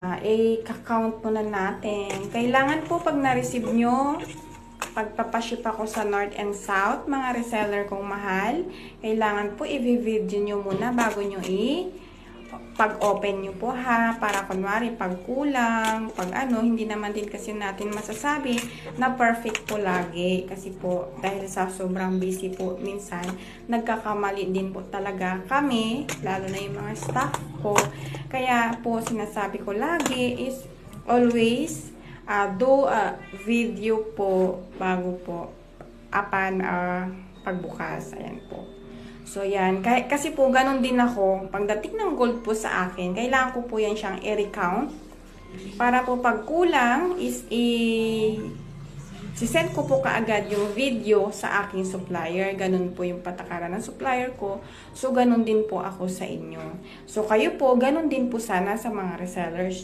I-count muna natin. Kailangan po pag na-receive nyo, pagpapaship ako sa North and South, mga reseller kong mahal, kailangan po i-video nyo muna bago nyo pag-open nyo po ha, para kunwari pag kulang, pag hindi naman din kasi natin masasabi na perfect po lagi. Kasi po, dahil sa sobrang busy po, minsan, nagkakamali din po talaga kami, lalo na yung mga staff ko. Kaya po, sinasabi ko lagi is always do a video po bago po upon pagbukas. Ayan po. So, yan. Kasi po, ganun din ako. Pagdating ng gold po sa akin, kailangan ko po yan siyang i-recount. Para po pag kulang is sisend ko po kaagad yung video sa aking supplier. Ganun po yung patakaran ng supplier ko. So, ganun din po ako sa inyo. So, kayo po, ganun din po sana sa mga resellers